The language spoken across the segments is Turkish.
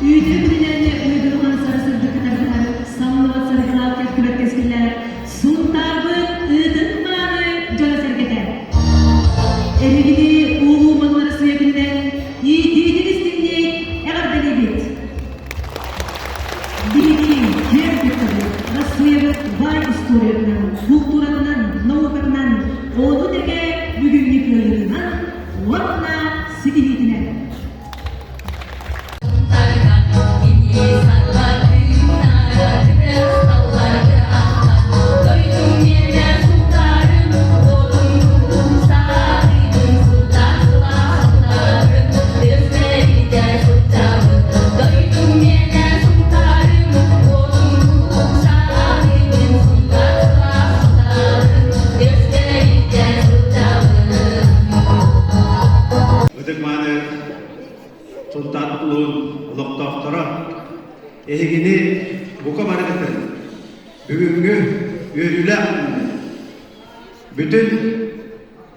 Üyütümlerini uydurman sarısırdı katarlar, samlıvat sarıklar kırkırak keskiler, suntargın ıdınmanı jana sergete. Erigini uğu malları suyabilen, yiğitiniz dinleyip, eğer denebit. Bildiğin her bütünü, rasuyabıt var istoriyatından, kulturatından, naukatından, oğlu dege bugünlük yollarından, vakna sikilitine. Sultan Ulun Loktoftara ehgini buka barakatın bugünkü yürüyle bütün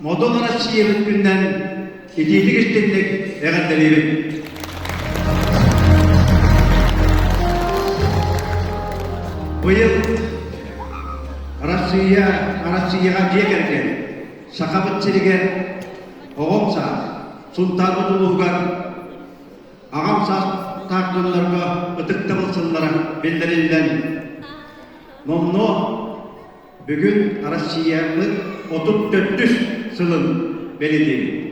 modon Россия bütünden itilik istendik eğerdeleri bu yıl Россияға жегерген сақабытчылығы оғымса Sultan Ulug'ar ağam sağlıklarına ıtıktımılsınlara bildirilen Nomno bugün Россия'nın 34 yılın belediği.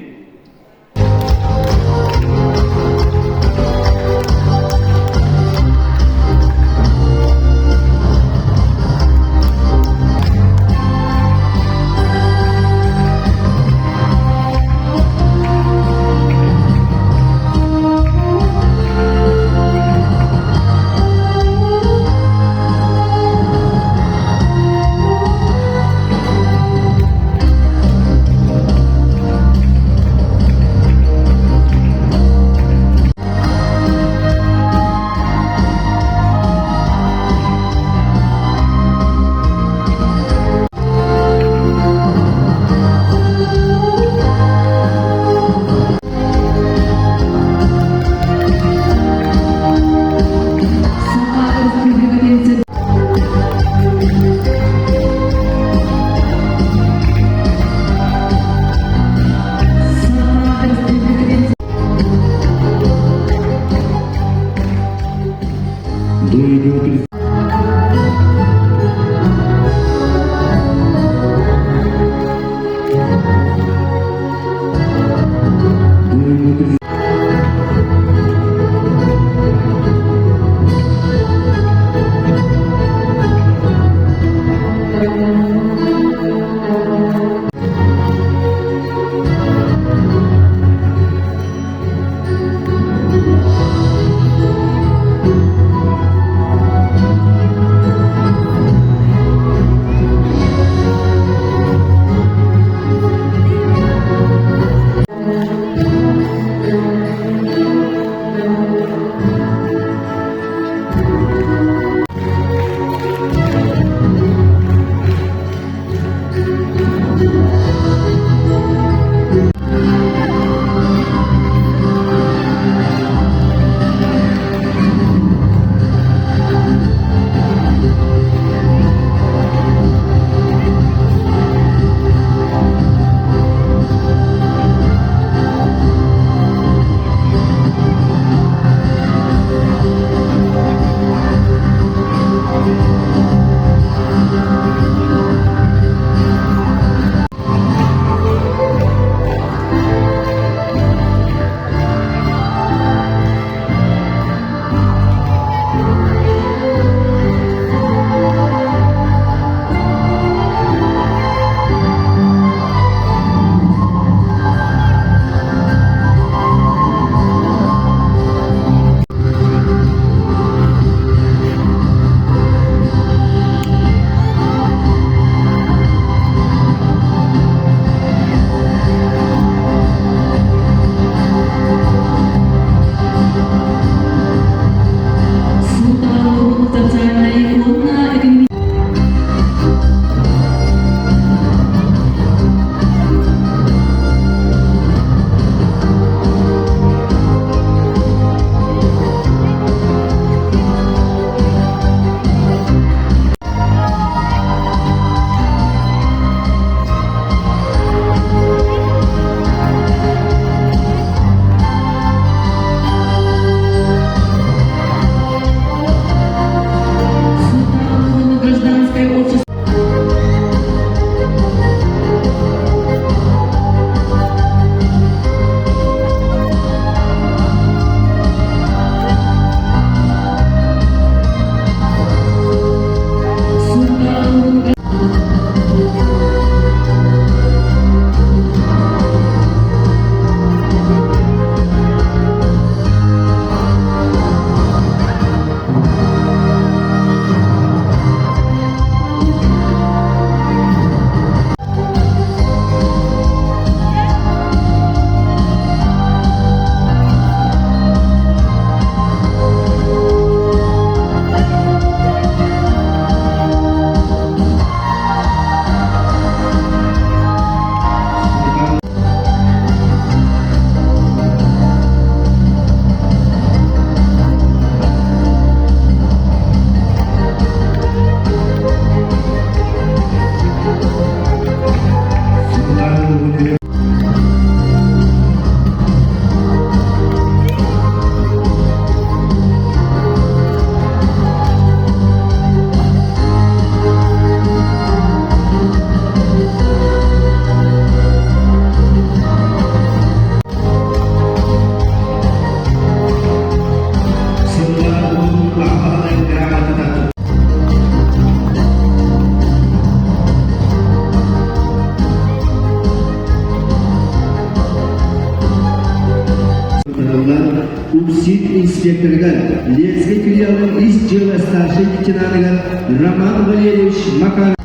Лесный филиалының из жылы старший лейтенантыгар Роман Валерьевич Макаров.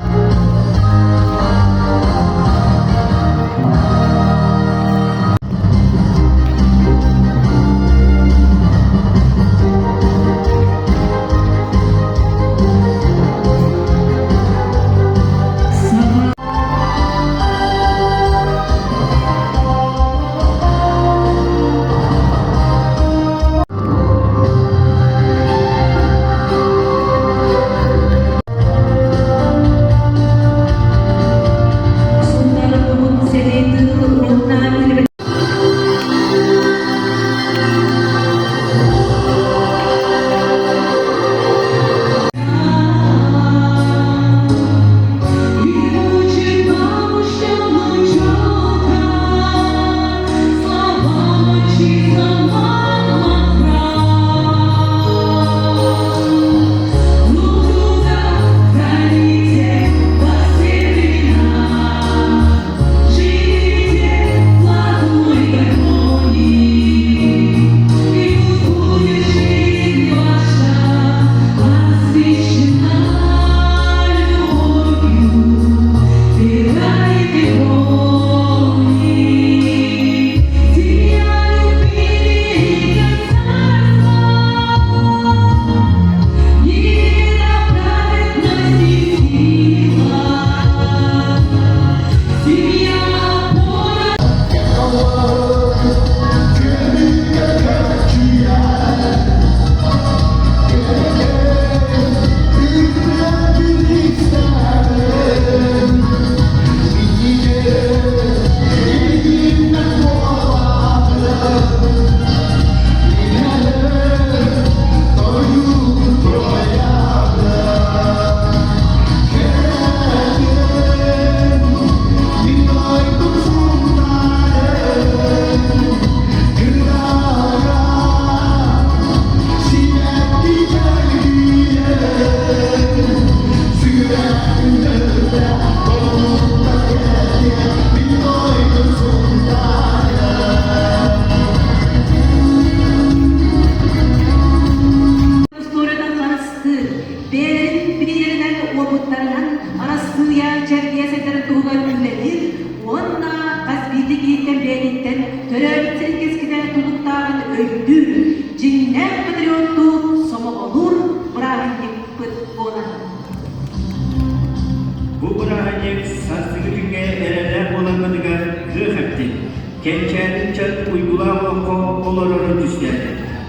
Kençer'in uygulama olarak düşler.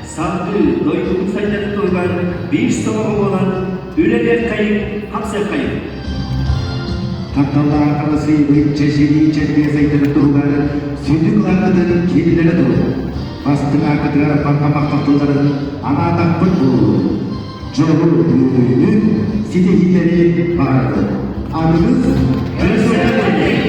Sandığı doyduğum sayıları durgan bir soğuk olan üreler kayıp, hapse kayıp. Taktallar arası çeşitli çeşitli sayıları durgan sündük arkadaşın kedileri durur. Bastın arkadaşlar parkamak taktalların ana takpır bulur. Çoğu büyüğünün sitehilleri vardır. Anınız? Göstermeyin.